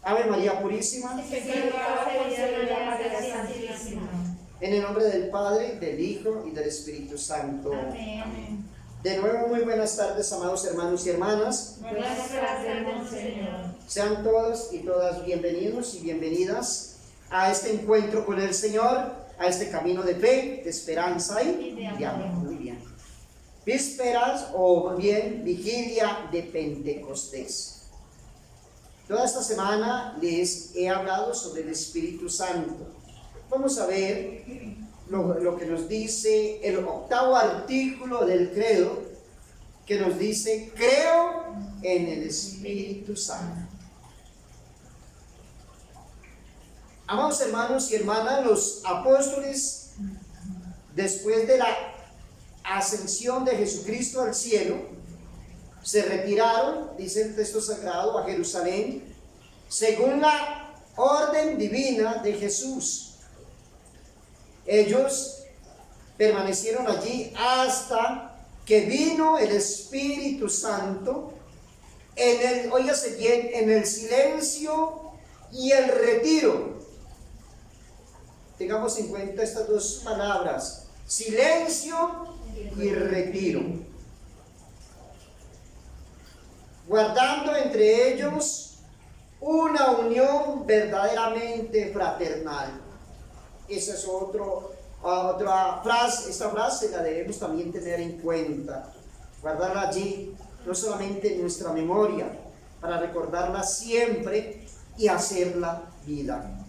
Ave María Purísima. En el nombre del Padre, del Hijo y del Espíritu Santo. Amén. De nuevo, muy buenas tardes, amados hermanos y hermanas. Buenas tardes, Señor. Sean todos y todas bienvenidos y bienvenidas a este encuentro con el Señor, a este camino de fe, de esperanza y de amor. Muy bien. Vísperas o bien vigilia de Pentecostés. Toda esta semana les he hablado sobre el Espíritu Santo. Vamos a ver lo que nos dice el octavo artículo del credo, que nos dice: creo en el Espíritu Santo. Amados hermanos y hermanas, los apóstoles, después de la ascensión de Jesucristo al cielo, se retiraron, dice el texto sagrado, a Jerusalén, según la orden divina de Jesús. Ellos permanecieron allí hasta que vino el Espíritu Santo, óigase bien, en el silencio y el retiro. Tengamos en cuenta estas dos palabras: silencio y retiro. Guardando entre ellos una unión verdaderamente fraternal. Esa es otra frase. Esta frase la debemos también tener en cuenta, guardarla allí, no solamente en nuestra memoria, para recordarla siempre y hacerla vida.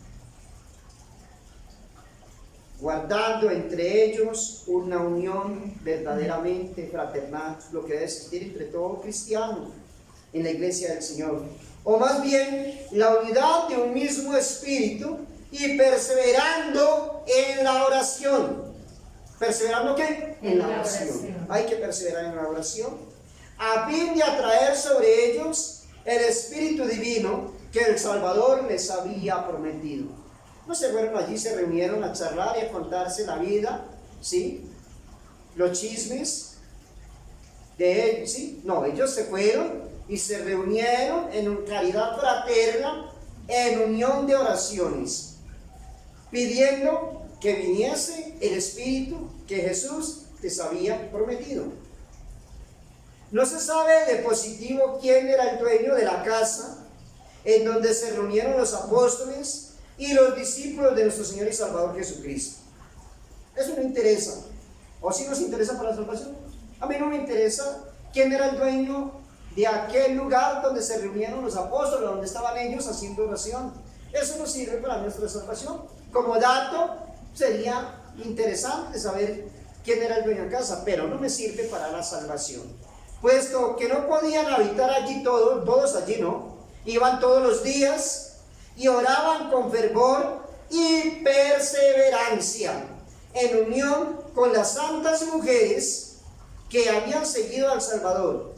Guardando entre ellos una unión verdaderamente fraternal, lo que debe existir entre todo cristiano en la iglesia del Señor, o más bien la unidad de un mismo espíritu, y perseverando en la oración. ¿Perseverando qué? En la oración. Hay que perseverar en la oración, a fin de atraer sobre ellos el Espíritu Divino que el Salvador les había prometido. No se fueron allí, se reunieron a charlar y a contarse la vida, ¿sí? Los chismes de ellos, ¿sí? No, ellos se fueron y se reunieron en caridad fraterna, en unión de oraciones, pidiendo que viniese el Espíritu que Jesús les había prometido. No se sabe de positivo quién era el dueño de la casa en donde se reunieron los apóstoles y los discípulos de nuestro Señor y Salvador Jesucristo. Eso no interesa. ¿O sí nos interesa para la salvación? A mí no me interesa quién era el dueño de aquel lugar donde se reunieron los apóstoles, donde estaban ellos haciendo oración. Eso no sirve para nuestra salvación. Como dato, sería interesante saber quién era el dueño de casa, pero no me sirve para la salvación, puesto que no podían habitar allí todos allí no, iban todos los días y oraban con fervor y perseverancia, en unión con las santas mujeres que habían seguido al Salvador.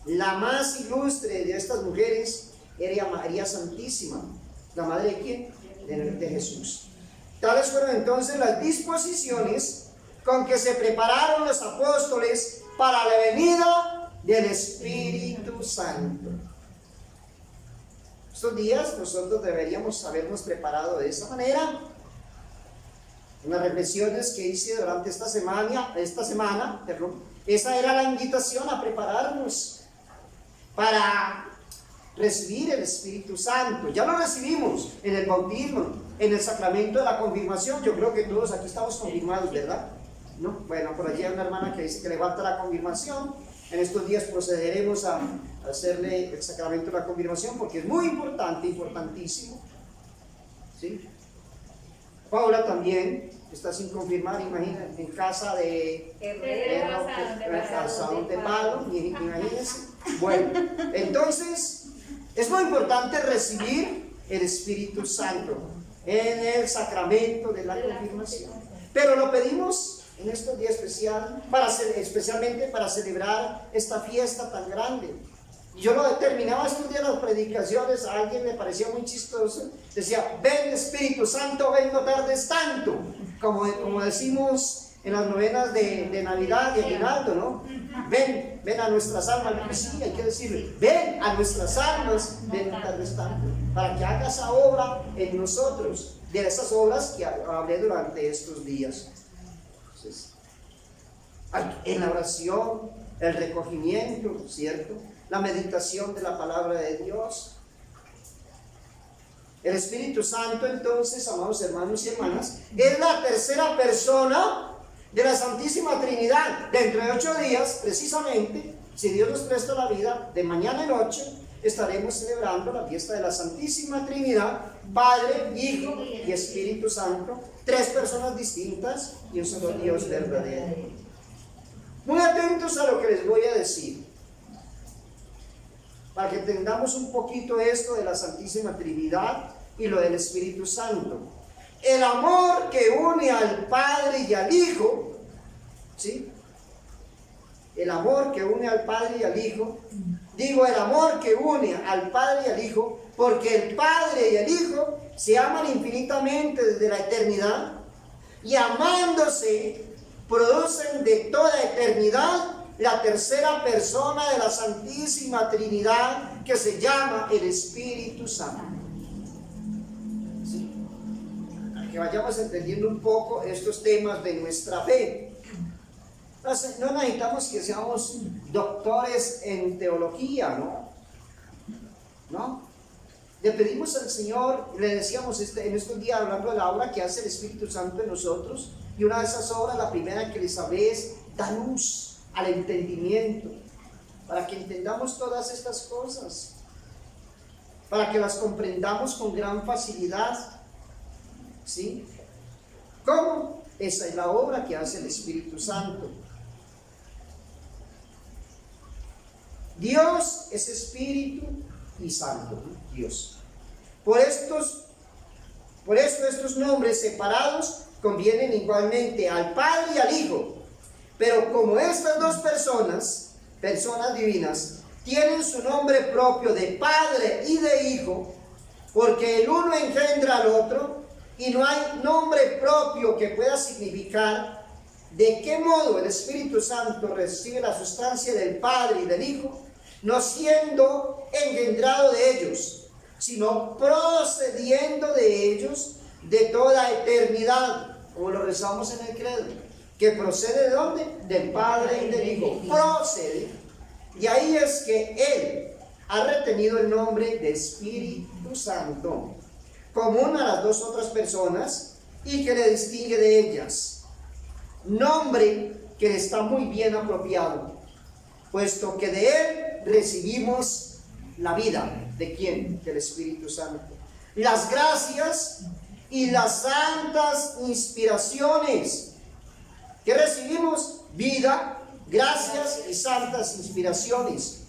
La más ilustre de estas mujeres era María Santísima. ¿La madre de quién? De Jesús. Tales fueron entonces las disposiciones con que se prepararon los apóstoles para la venida del Espíritu Santo. Estos días nosotros deberíamos habernos preparado de esa manera. En las reflexiones que hice durante esta semana, esa era la invitación a prepararnos para recibir el Espíritu Santo. Ya lo recibimos en el bautismo, en el sacramento de la confirmación. Yo creo que todos aquí estamos confirmados, ¿verdad? ¿No? Bueno, por allí hay una hermana que dice que le falta la confirmación. En estos días procederemos a hacerle el sacramento de la confirmación, porque es muy importante, importantísimo, ¿sí? Paula también está sin confirmar, imagínense, en casa de Casadón de Palo, imagínense. Bueno, entonces es muy importante recibir el Espíritu Santo en el sacramento de la confirmación, pero lo pedimos en estos días especialmente para celebrar esta fiesta tan grande. Yo lo determinaba estos días las predicaciones, a alguien le parecía muy chistoso, decía: ven Espíritu Santo, ven, no tardes tanto, como decimos en las novenas de Navidad, de Aguinaldo, ¿no? Ven a nuestras almas, sí, hay que decirle, ven a nuestras almas, ven al restante, para que haga esa obra en nosotros, de esas obras que hablé durante estos días. Entonces, en la oración, el recogimiento, ¿cierto? La meditación de la palabra de Dios. El Espíritu Santo, entonces, amados hermanos y hermanas, es la tercera persona de la Santísima Trinidad. Dentro de 8 días, precisamente, si Dios nos presta la vida, de mañana en noche, estaremos celebrando la fiesta de la Santísima Trinidad, Padre, Hijo y Espíritu Santo, 3 personas distintas y un solo Dios verdadero. Muy atentos a lo que les voy a decir, para que entendamos un poquito esto de la Santísima Trinidad y lo del Espíritu Santo. El amor que une al Padre y al Hijo, ¿sí? El amor que une al Padre y al Hijo, digo el amor que une al Padre y al Hijo, porque el Padre y el Hijo se aman infinitamente desde la eternidad y amándose producen de toda eternidad la tercera persona de la Santísima Trinidad, que se llama el Espíritu Santo. ¿Sí? Que vayamos entendiendo un poco estos temas de nuestra fe. Entonces, no necesitamos que seamos doctores en teología, ¿no? Le pedimos al Señor, le decíamos en estos días, hablando de la obra que hace el Espíritu Santo en nosotros, y una de esas obras, la primera que les hablé, es dar luz al entendimiento, para que entendamos todas estas cosas, para que las comprendamos con gran facilidad, ¿sí? ¿Cómo? Esa es la obra que hace el Espíritu Santo. Dios es Espíritu y Santo, Dios. Por eso estos nombres separados convienen igualmente al Padre y al Hijo. Pero como estas dos personas divinas, tienen su nombre propio de Padre y de Hijo, porque el uno engendra al otro, y no hay nombre propio que pueda significar de qué modo el Espíritu Santo recibe la sustancia del Padre y del Hijo, no siendo engendrado de ellos, sino procediendo de ellos de toda eternidad, como lo rezamos en el credo, que procede ¿de dónde? Del Padre y del Hijo, procede. Y ahí es que Él ha retenido el nombre de Espíritu Santo, común a las dos otras personas y que le distingue de ellas, nombre que le está muy bien apropiado, puesto que de Él recibimos la vida. ¿De quién? Del Espíritu Santo. Las gracias y las santas inspiraciones que recibimos, vida, gracias y santas inspiraciones,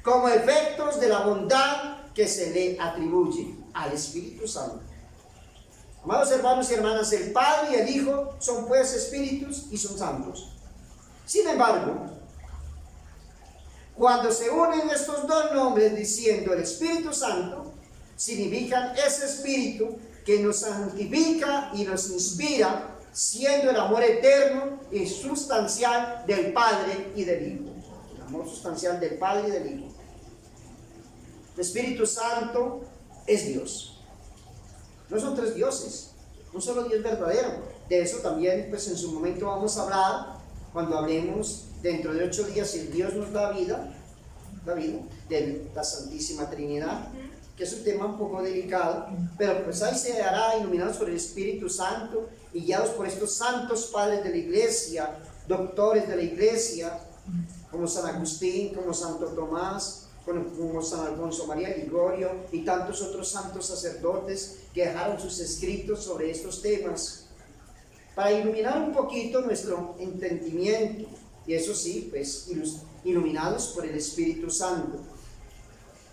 como efectos de la bondad que se le atribuye al Espíritu Santo. Amados hermanos y hermanas, el Padre y el Hijo son pues espíritus y son santos. Sin embargo, cuando se unen estos dos nombres diciendo el Espíritu Santo, significan ese Espíritu que nos santifica y nos inspira, siendo el amor eterno y sustancial del Padre y del Hijo. El amor sustancial del Padre y del Hijo. El Espíritu Santo es Dios. No son 3 dioses, un solo Dios verdadero. De eso también, pues en su momento vamos a hablar, cuando hablemos dentro de 8 días, si Dios nos da vida, de la Santísima Trinidad, que es un tema un poco delicado, pero pues ahí se hará iluminados por el Espíritu Santo y guiados por estos santos padres de la Iglesia, doctores de la Iglesia, como San Agustín, como Santo Tomás, como San Alfonso María Ligorio y tantos otros santos sacerdotes que dejaron sus escritos sobre estos temas, para iluminar un poquito nuestro entendimiento, y eso sí, pues iluminados por el Espíritu Santo.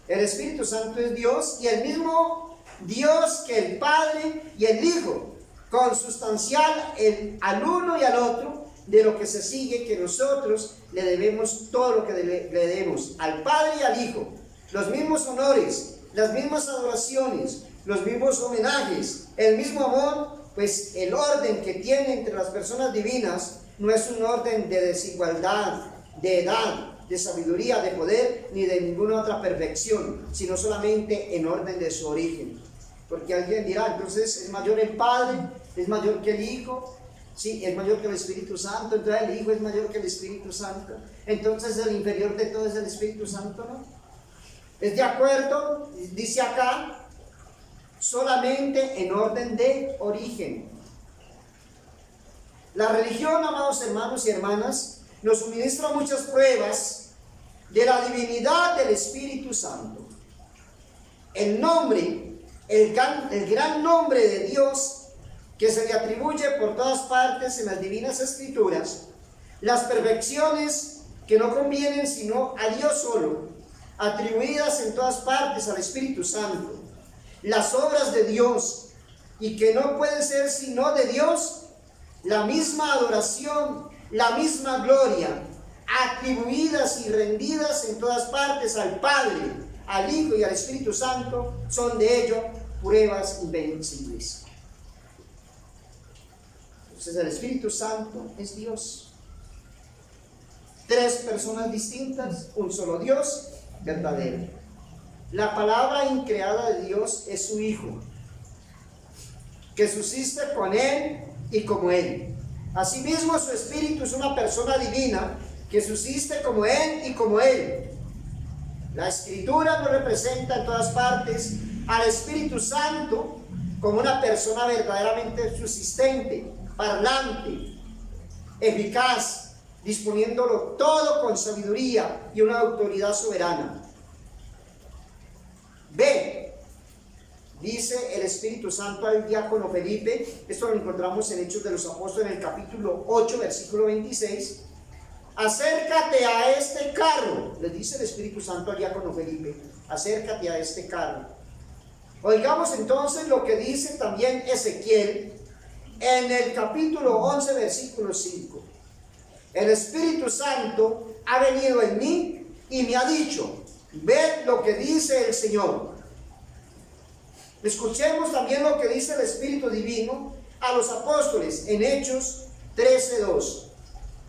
El Espíritu Santo es Dios, y el mismo Dios que el Padre y el Hijo, consustancial al uno y al otro, de lo que se sigue que nosotros le debemos todo lo que le debemos al Padre y al Hijo, los mismos honores, las mismas adoraciones, los mismos homenajes, el mismo amor, pues el orden que tiene entre las personas divinas, no es un orden de desigualdad, de edad, de sabiduría, de poder, ni de ninguna otra perfección, sino solamente en orden de su origen. Porque alguien dirá, entonces es mayor el Padre, es mayor que el Hijo, sí, es mayor que el Espíritu Santo, entonces el Hijo es mayor que el Espíritu Santo, entonces el inferior de todo es el Espíritu Santo, ¿no? Es de acuerdo, dice acá, solamente en orden de origen. La religión, amados hermanos y hermanas, nos suministra muchas pruebas de la divinidad del Espíritu Santo. El nombre, el gran nombre de Dios que se le atribuye por todas partes en las divinas escrituras, las perfecciones que no convienen sino a Dios solo, atribuidas en todas partes al Espíritu Santo, las obras de Dios y que no pueden ser sino de Dios, la misma adoración, la misma gloria, atribuidas y rendidas en todas partes al Padre, al Hijo y al Espíritu Santo, son de ello pruebas invencibles. Entonces el Espíritu Santo es Dios. Tres personas distintas, un solo Dios verdadero. La palabra increada de Dios es su Hijo, que subsiste con Él y como Él. Asimismo, su Espíritu es una persona divina que subsiste como Él y como Él. La Escritura nos representa en todas partes al Espíritu Santo como una persona verdaderamente subsistente, parlante, eficaz, disponiéndolo todo con sabiduría y una autoridad soberana. B. Dice el Espíritu Santo al diácono Felipe, esto lo encontramos en Hechos de los Apóstoles en el capítulo 8, versículo 26. Acércate a este carro, le dice el Espíritu Santo al diácono Felipe, acércate a este carro. Oigamos entonces lo que dice también Ezequiel en el capítulo 11, versículo 5. El Espíritu Santo ha venido en mí y me ha dicho, ved lo que dice el Señor. Escuchemos también lo que dice el Espíritu Divino a los apóstoles en Hechos 13:2.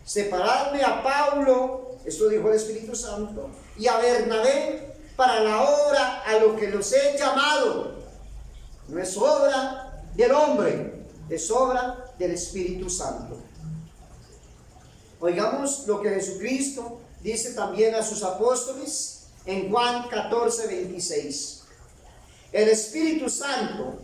Separadme a Pablo, esto dijo el Espíritu Santo, y a Bernabé para la obra a lo que los he llamado. No es obra del hombre, es obra del Espíritu Santo. Oigamos lo que Jesucristo dice también a sus apóstoles en Juan 14:26. El Espíritu Santo,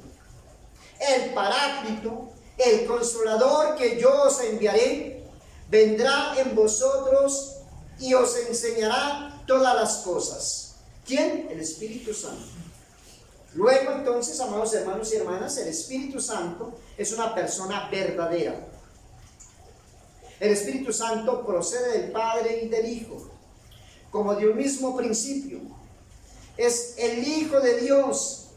el Paráclito, el Consolador que yo os enviaré, vendrá en vosotros y os enseñará todas las cosas. ¿Quién? El Espíritu Santo. Luego entonces, amados hermanos y hermanas, el Espíritu Santo es una persona verdadera. El Espíritu Santo procede del Padre y del Hijo, como de un mismo principio. Es el Hijo de Dios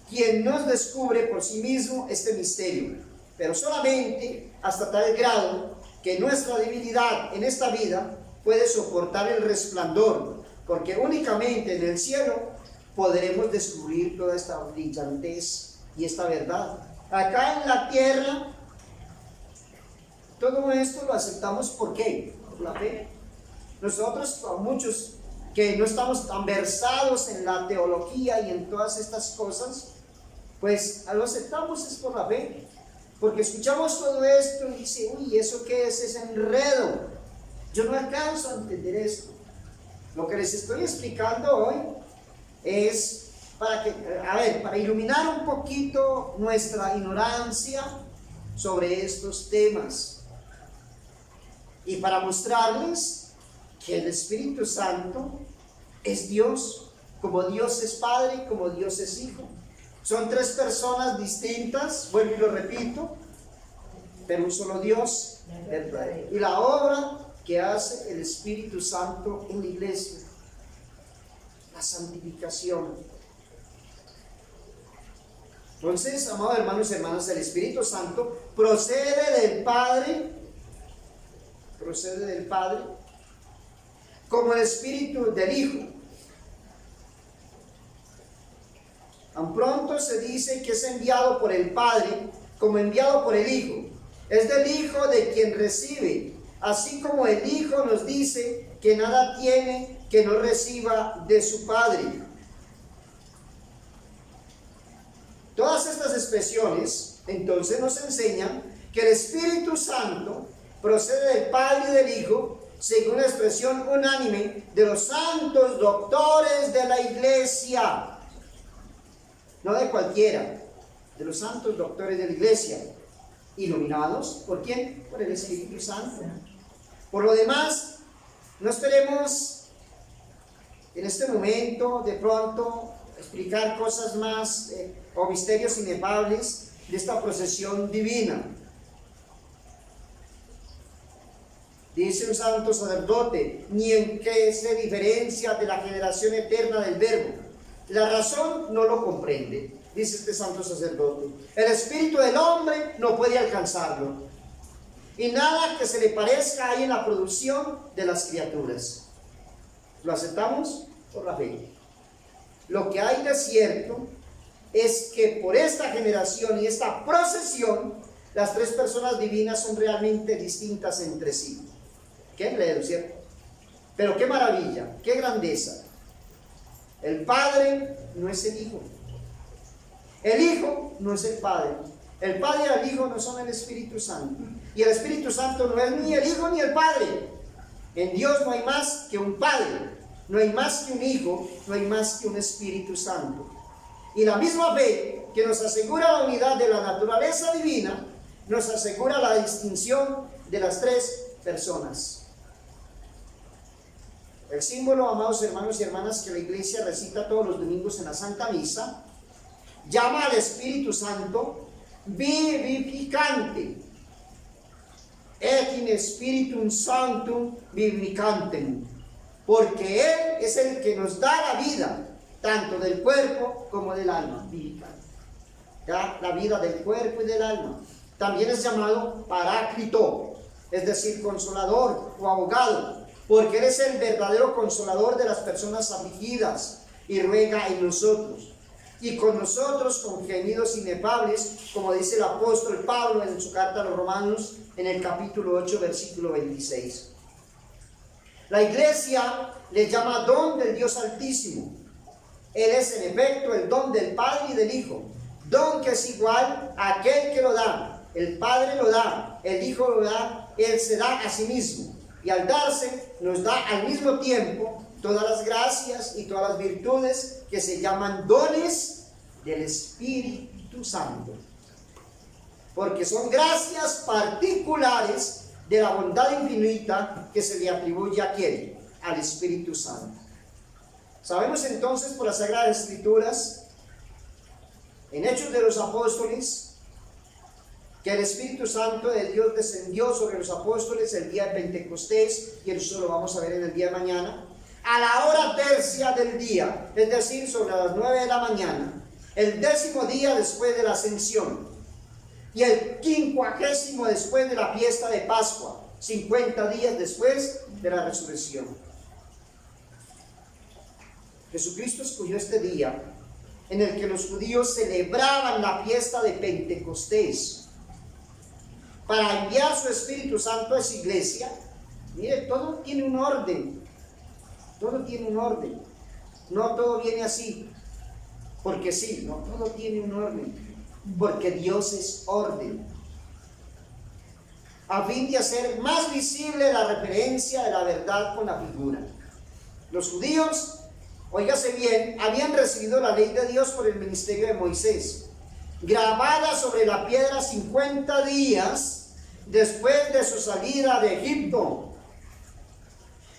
quien nos descubre por sí mismo este misterio, pero solamente hasta tal grado que nuestra divinidad en esta vida puede soportar el resplandor, porque únicamente en el cielo podremos descubrir toda esta brillantez y esta verdad. Acá en la tierra, todo esto lo aceptamos ¿por qué? Por la fe. Nosotros, muchos que no estamos tan versados en la teología y en todas estas cosas, pues lo aceptamos es por la fe, porque escuchamos todo esto y dice, uy, ¿eso qué es ese enredo? Yo no alcanzo a entender esto. Lo que les estoy explicando hoy es para iluminar un poquito nuestra ignorancia sobre estos temas y para mostrarles que el Espíritu Santo es Dios, como Dios es Padre, como Dios es Hijo. Son tres personas distintas, vuelvo y lo repito, pero un solo Dios verdadero. Y la obra que hace el Espíritu Santo en la iglesia, la santificación. Entonces, amados hermanos y hermanas, el Espíritu Santo procede del Padre, como el Espíritu del Hijo. Tan pronto se dice que es enviado por el Padre como enviado por el Hijo. es del Hijo de quien recibe, así como el Hijo nos dice que nada tiene que no reciba de su Padre. Todas estas expresiones entonces nos enseñan que el Espíritu Santo procede del Padre y del Hijo, según la expresión unánime de los santos doctores de la Iglesia. No de cualquiera, de los santos doctores de la Iglesia. ¿Iluminados? ¿Por quién? Por el Espíritu Santo. Por lo demás, no esperemos en este momento de pronto explicar cosas más o misterios inefables de esta procesión divina. Dice un santo sacerdote, ni en qué se diferencia de la generación eterna del Verbo. La razón no lo comprende, dice este santo sacerdote. El espíritu del hombre no puede alcanzarlo. Y nada que se le parezca hay en la producción de las criaturas. ¿Lo aceptamos por la fe? Lo que hay de cierto es que por esta generación y esta procesión, las tres personas divinas son realmente distintas entre sí. Qué enredo, ¿cierto? Pero qué maravilla, qué grandeza. El Padre no es el Hijo. El Hijo no es el Padre. El Padre y el Hijo no son el Espíritu Santo. Y el Espíritu Santo no es ni el Hijo ni el Padre. En Dios no hay más que un Padre, no hay más que un Hijo, no hay más que un Espíritu Santo. Y la misma fe que nos asegura la unidad de la naturaleza divina, nos asegura la distinción de las tres personas. El símbolo, amados hermanos y hermanas, que la Iglesia recita todos los domingos en la Santa Misa, llama al Espíritu Santo vivificante. Et in Spiritum Sanctum vivificantem. Porque Él es el que nos da la vida, tanto del cuerpo como del alma. Vivificante. Da la vida del cuerpo y del alma. También es llamado Paráclito, es decir, consolador o abogado, porque Él es el verdadero consolador de las personas afligidas y ruega en nosotros. Y con nosotros con gemidos inefables, como dice el apóstol Pablo en su carta a los Romanos, en el capítulo 8, versículo 26. La Iglesia le llama don del Dios Altísimo. Él es en efecto el don del Padre y del Hijo, don que es igual a aquel que lo da. El Padre lo da, el Hijo lo da, Él se da a sí mismo. Y al darse, nos da al mismo tiempo todas las gracias y todas las virtudes que se llaman dones del Espíritu Santo. Porque son gracias particulares de la bondad infinita que se le atribuye a ¿quién? Al Espíritu Santo. Sabemos entonces por las Sagradas Escrituras, en Hechos de los Apóstoles, que el Espíritu Santo de Dios descendió sobre los apóstoles el día de Pentecostés, y eso lo vamos a ver en el día de mañana, a la hora tercia del día, es decir, sobre las 9 de la mañana, el 10º día después de la ascensión, y el 50º después de la fiesta de Pascua, 50 días después de la resurrección. Jesucristo escogió este día en el que los judíos celebraban la fiesta de Pentecostés, para enviar su Espíritu Santo a esa iglesia. Mire, todo tiene un orden. Todo tiene un orden. No todo viene así, porque sí, no, todo tiene un orden. Porque Dios es orden. A fin de hacer más visible la referencia de la verdad con la figura. Los judíos, óigase bien, habían recibido la ley de Dios por el ministerio de Moisés, grabada sobre la piedra 50 días después de su salida de Egipto.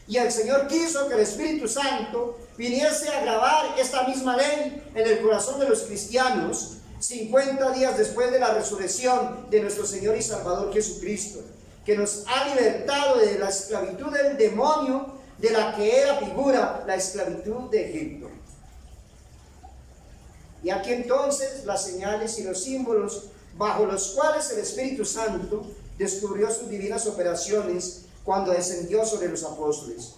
Y el Señor quiso que el Espíritu Santo viniese a grabar esta misma ley en el corazón de los cristianos 50 días después de la resurrección de nuestro Señor y Salvador Jesucristo, que nos ha libertado de la esclavitud del demonio, de la que era figura la esclavitud de Egipto. Y aquí entonces las señales y los símbolos bajo los cuales el Espíritu Santo descubrió sus divinas operaciones cuando descendió sobre los apóstoles.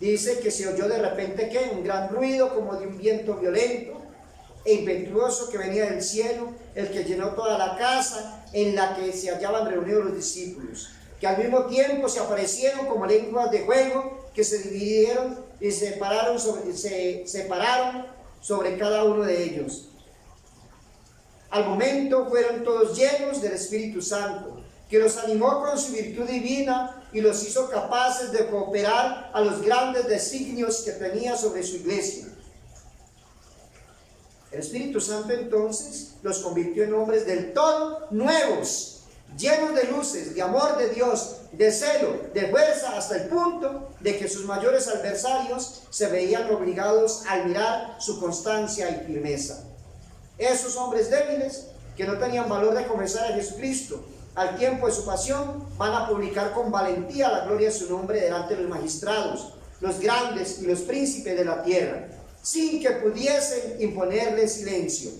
Dice que se oyó de repente ¿qué? Un gran ruido como de un viento violento, e impetuoso que venía del cielo, el que llenó toda la casa en la que se hallaban reunidos los discípulos, que al mismo tiempo se aparecieron como lenguas de fuego, que se dividieron y se separaron sobre cada uno de ellos. Al momento fueron todos llenos del Espíritu Santo, que los animó con su virtud divina y los hizo capaces de cooperar a los grandes designios que tenía sobre su iglesia. El Espíritu Santo entonces los convirtió en hombres del todo nuevos, llenos de luces, de amor de Dios, de celo, de fuerza, hasta el punto de que sus mayores adversarios se veían obligados a admirar su constancia y firmeza. Esos hombres débiles, que no tenían valor de confesar a Jesucristo al tiempo de su pasión, van a publicar con valentía la gloria de su nombre delante de los magistrados, los grandes y los príncipes de la tierra, sin que pudiesen imponerle silencio.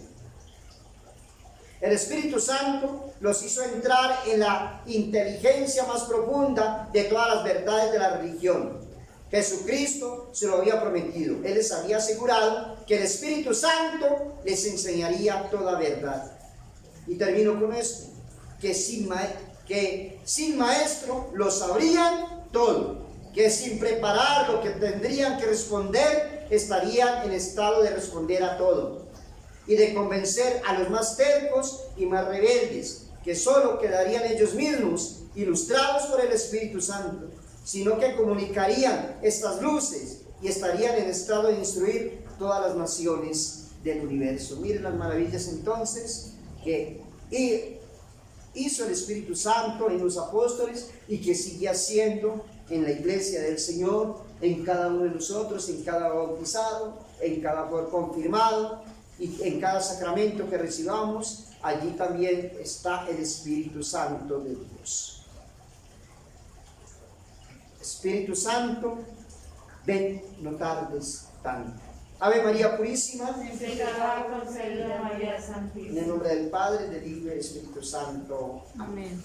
El Espíritu Santo los hizo entrar en la inteligencia más profunda de todas las verdades de la religión. Jesucristo se lo había prometido. Él les había asegurado que el Espíritu Santo les enseñaría toda verdad. Y termino con esto, que sin maestro lo sabrían todo, que sin preparar lo que tendrían que responder, estarían en estado de responder a todo, y de convencer a los más tercos y más rebeldes, que solo quedarían ellos mismos ilustrados por el Espíritu Santo, sino que comunicarían estas luces y estarían en estado de instruir todas las naciones del universo. Miren las maravillas entonces que hizo el Espíritu Santo en los apóstoles y que sigue haciendo en la iglesia del Señor, en cada uno de nosotros, en cada bautizado, en cada confirmado y en cada sacramento que recibamos. Allí también está el Espíritu Santo de Dios. Espíritu Santo, ven, no tardes tanto. Ave María Purísima, En pecado concebida María en Santísima. el nombre del Padre, del Hijo y del Espíritu Santo. Amén.